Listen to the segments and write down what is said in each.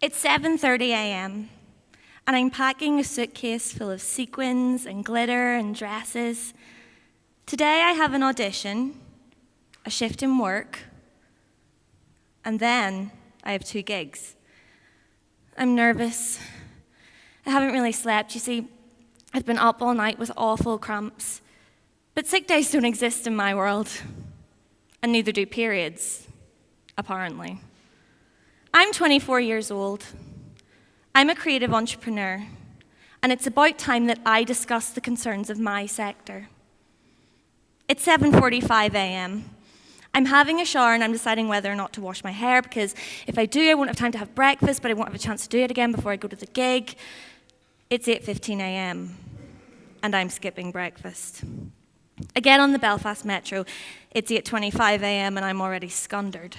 It's 7:30 a.m., and I'm packing a suitcase full of sequins and glitter and dresses. Today I have an audition, a shift in work, and then I have 2 gigs. I'm nervous. I haven't really slept. You see, I've been up all night with awful cramps. But sick days don't exist in my world, and neither do periods, apparently. I'm 24 years old. I'm a creative entrepreneur, and it's about time that I discuss the concerns of my sector. It's 7:45 a.m. I'm having a shower and I'm deciding whether or not to wash my hair, because if I do, I won't have time to have breakfast, but I won't have a chance to do it again before I go to the gig. It's 8:15 a.m. and I'm skipping breakfast. I get on the Belfast Metro. It's 8:25 a.m. and I'm already scundered.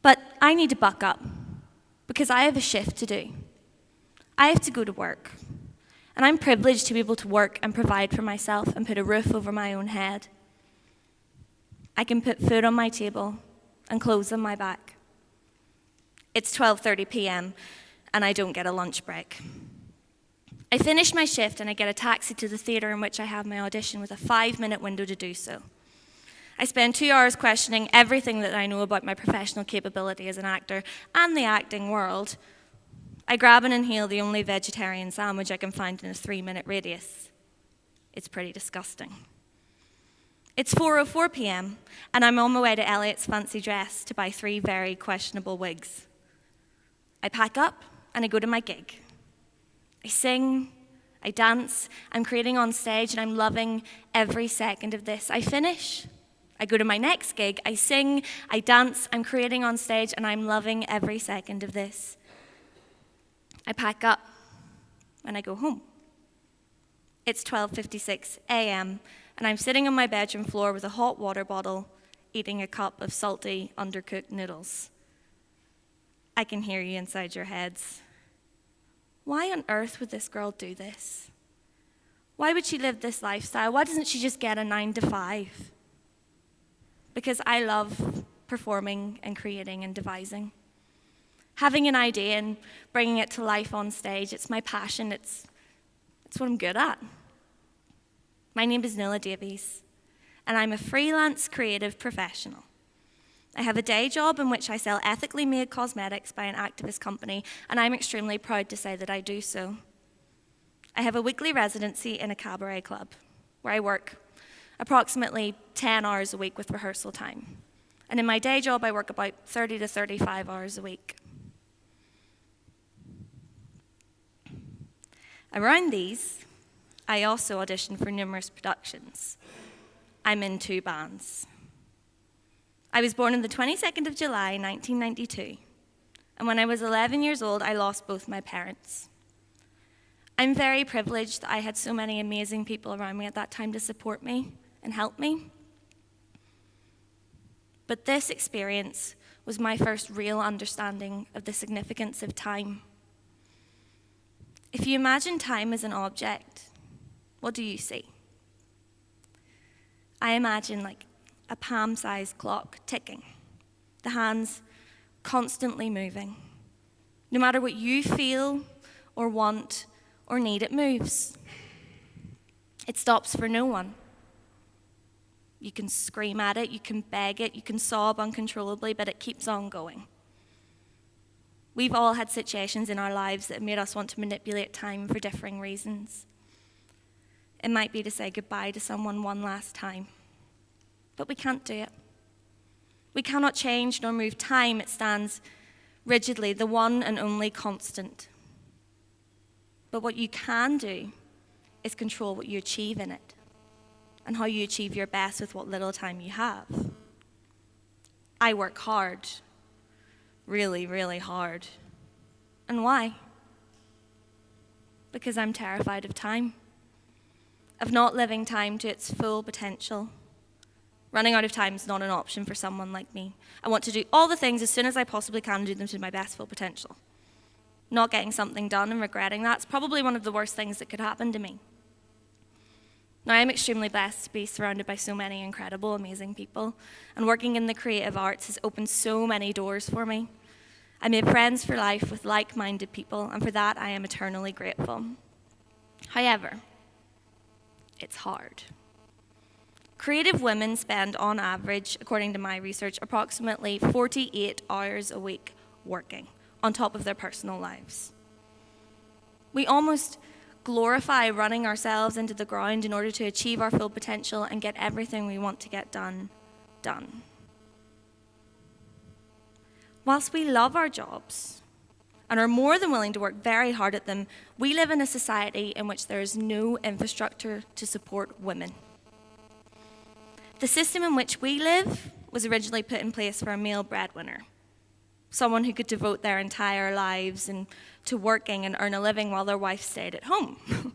But I need to buck up, because I have a shift to do. I have to go to work. And I'm privileged to be able to work and provide for myself and put a roof over my own head. I can put food on my table and clothes on my back. It's 12:30 p.m. and I don't get a lunch break. I finish my shift and I get a taxi to the theatre in which I have my audition with a 5-minute window to do so. I spend 2 hours questioning everything that I know about my professional capability as an actor and the acting world. I grab and inhale the only vegetarian sandwich I can find in a 3-minute radius. It's pretty disgusting. It's 4:04 p.m. and I'm on my way to Elliot's fancy dress to buy 3 very questionable wigs. I pack up and I go to my gig. I sing, I dance, I'm creating on stage, and I'm loving every second of this. I finish, I go to my next gig, I sing, I dance, I'm creating on stage, and I'm loving every second of this. I pack up and I go home. It's 12:56 a.m. and I'm sitting on my bedroom floor with a hot water bottle, eating a cup of salty, undercooked noodles. I can hear you inside your heads. Why on earth would this girl do this? Why would she live this lifestyle? Why doesn't she just get a 9-to-5? Because I love performing and creating and devising. Having an idea and bringing it to life on stage, it's my passion, it's what I'm good at. My name is Nuala Davies, and I'm a freelance creative professional. I have a day job in which I sell ethically made cosmetics by an activist company, and I'm extremely proud to say that I do so. I have a weekly residency in a cabaret club, where I work approximately 10 hours a week with rehearsal time. And in my day job, I work about 30 to 35 hours a week. Around these, I also audition for numerous productions. I'm in 2 bands. I was born on the 22nd of July, 1992, and when I was 11 years old, I lost both my parents. I'm very privileged that I had so many amazing people around me at that time to support me and help me. But this experience was my first real understanding of the significance of time. If you imagine time as an object, what do you see? I imagine like a palm-sized clock ticking, the hands constantly moving. No matter what you feel or want or need, it moves. It stops for no one. You can scream at it, you can beg it, you can sob uncontrollably, but it keeps on going. We've all had situations in our lives that have made us want to manipulate time for differing reasons. It might be to say goodbye to someone one last time. But we can't do it. We cannot change nor move time. It stands rigidly, the one and only constant. But what you can do is control what you achieve in it and how you achieve your best with what little time you have. I work hard, really, really hard. And why? Because I'm terrified of time, of not living time to its full potential. Running out of time is not an option for someone like me. I want to do all the things as soon as I possibly can and do them to my best full potential. Not getting something done and regretting that's probably one of the worst things that could happen to me. Now, I'm extremely blessed to be surrounded by so many incredible, amazing people, and working in the creative arts has opened so many doors for me. I made friends for life with like-minded people, and for that I am eternally grateful. However, it's hard. Creative women spend, on average, according to my research, approximately 48 hours a week working, on top of their personal lives. We almost glorify running ourselves into the ground in order to achieve our full potential and get everything we want to get done. Whilst we love our jobs and are more than willing to work very hard at them, we live in a society in which there is no infrastructure to support women. The system in which we live was originally put in place for a male breadwinner, someone who could devote their entire lives to working and earn a living while their wife stayed at home.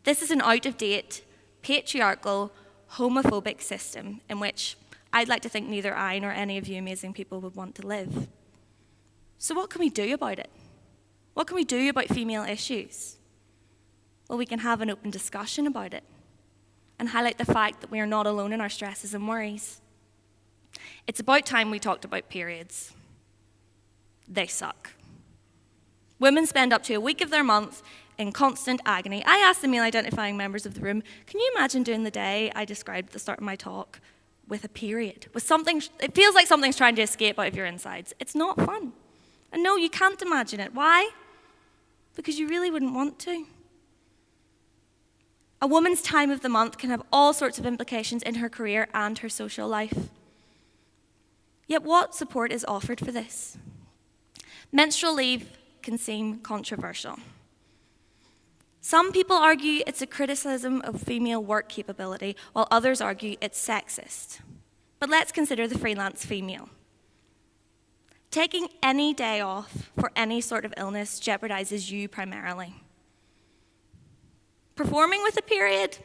This is an out-of-date, patriarchal, homophobic system in which I'd like to think neither I nor any of you amazing people would want to live. So what can we do about it? What can we do about female issues? Well, we can have an open discussion about it and highlight the fact that we are not alone in our stresses and worries. It's about time we talked about periods. They suck. Women spend up to a week of their month in constant agony. I asked the male-identifying members of the room, can you imagine doing the day I described at the start of my talk with a period? With something, it feels like something's trying to escape out of your insides. It's not fun. And no, you can't imagine it. Why? Because you really wouldn't want to. A woman's time of the month can have all sorts of implications in her career and her social life. Yet what support is offered for this? Menstrual leave can seem controversial. Some people argue it's a criticism of female work capability, while others argue it's sexist. But let's consider the freelance female. Taking any day off for any sort of illness jeopardizes you primarily. Performing with a period?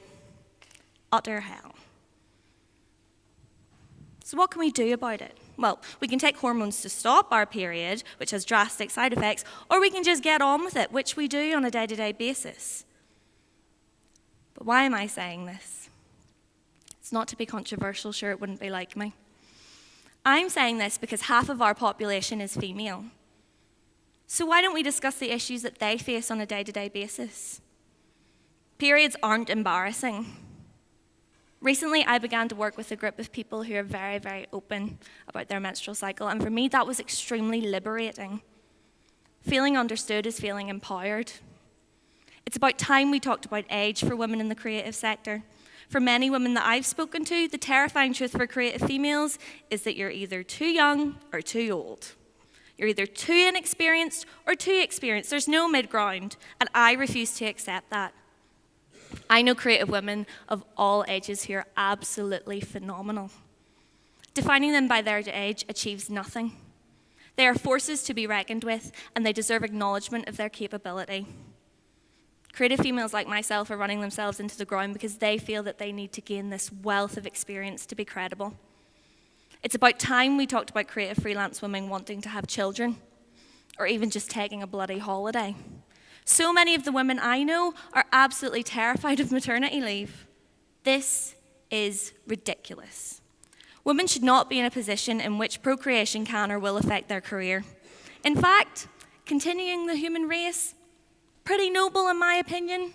Utter hell. So what can we do about it? Well, we can take hormones to stop our period, which has drastic side effects, or we can just get on with it, which we do on a day-to-day basis. But why am I saying this? It's not to be controversial, sure it wouldn't be like me. I'm saying this because half of our population is female. So why don't we discuss the issues that they face on a day-to-day basis? Periods aren't embarrassing. Recently, I began to work with a group of people who are very, very open about their menstrual cycle, and for me, that was extremely liberating. Feeling understood is feeling empowered. It's about time we talked about age for women in the creative sector. For many women that I've spoken to, the terrifying truth for creative females is that you're either too young or too old. You're either too inexperienced or too experienced. There's no mid-ground, and I refuse to accept that. I know creative women of all ages who are absolutely phenomenal. Defining them by their age achieves nothing. They are forces to be reckoned with, and they deserve acknowledgement of their capability. Creative females like myself are running themselves into the ground because they feel that they need to gain this wealth of experience to be credible. It's about time we talked about creative freelance women wanting to have children, or even just taking a bloody holiday. So many of the women I know are absolutely terrified of maternity leave. This is ridiculous. Women should not be in a position in which procreation can or will affect their career. In fact, continuing the human race, pretty noble in my opinion.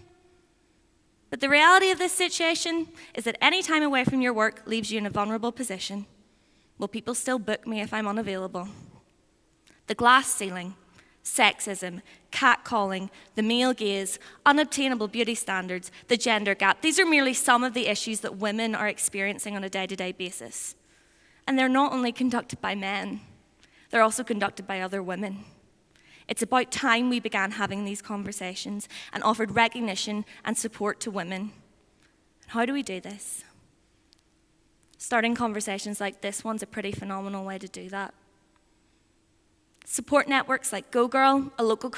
But the reality of this situation is that any time away from your work leaves you in a vulnerable position. Will people still book me if I'm unavailable? The glass ceiling, sexism, catcalling, the male gaze, unobtainable beauty standards, the gender gap. These are merely some of the issues that women are experiencing on a day-to-day basis. And they're not only conducted by men, they're also conducted by other women. It's about time we began having these conversations and offered recognition and support to women. How do we do this? Starting conversations like this one's a pretty phenomenal way to do that. Support networks like Gogirl, a local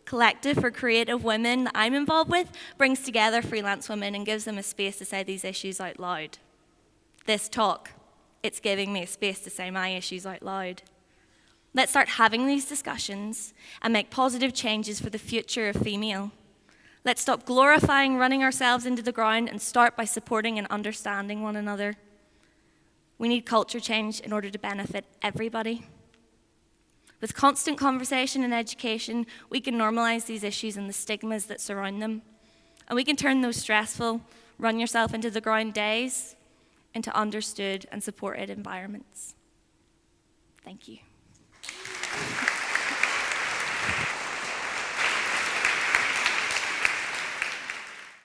collective for creative women that I'm involved with, brings together freelance women and gives them a space to say these issues out loud. This talk, it's giving me a space to say my issues out loud. Let's start having these discussions and make positive changes for the future of female. Let's stop glorifying running ourselves into the ground and start by supporting and understanding one another. We need culture change in order to benefit everybody. With constant conversation and education, we can normalize these issues and the stigmas that surround them. And we can turn those stressful, run yourself into the ground days into understood and supported environments. Thank you.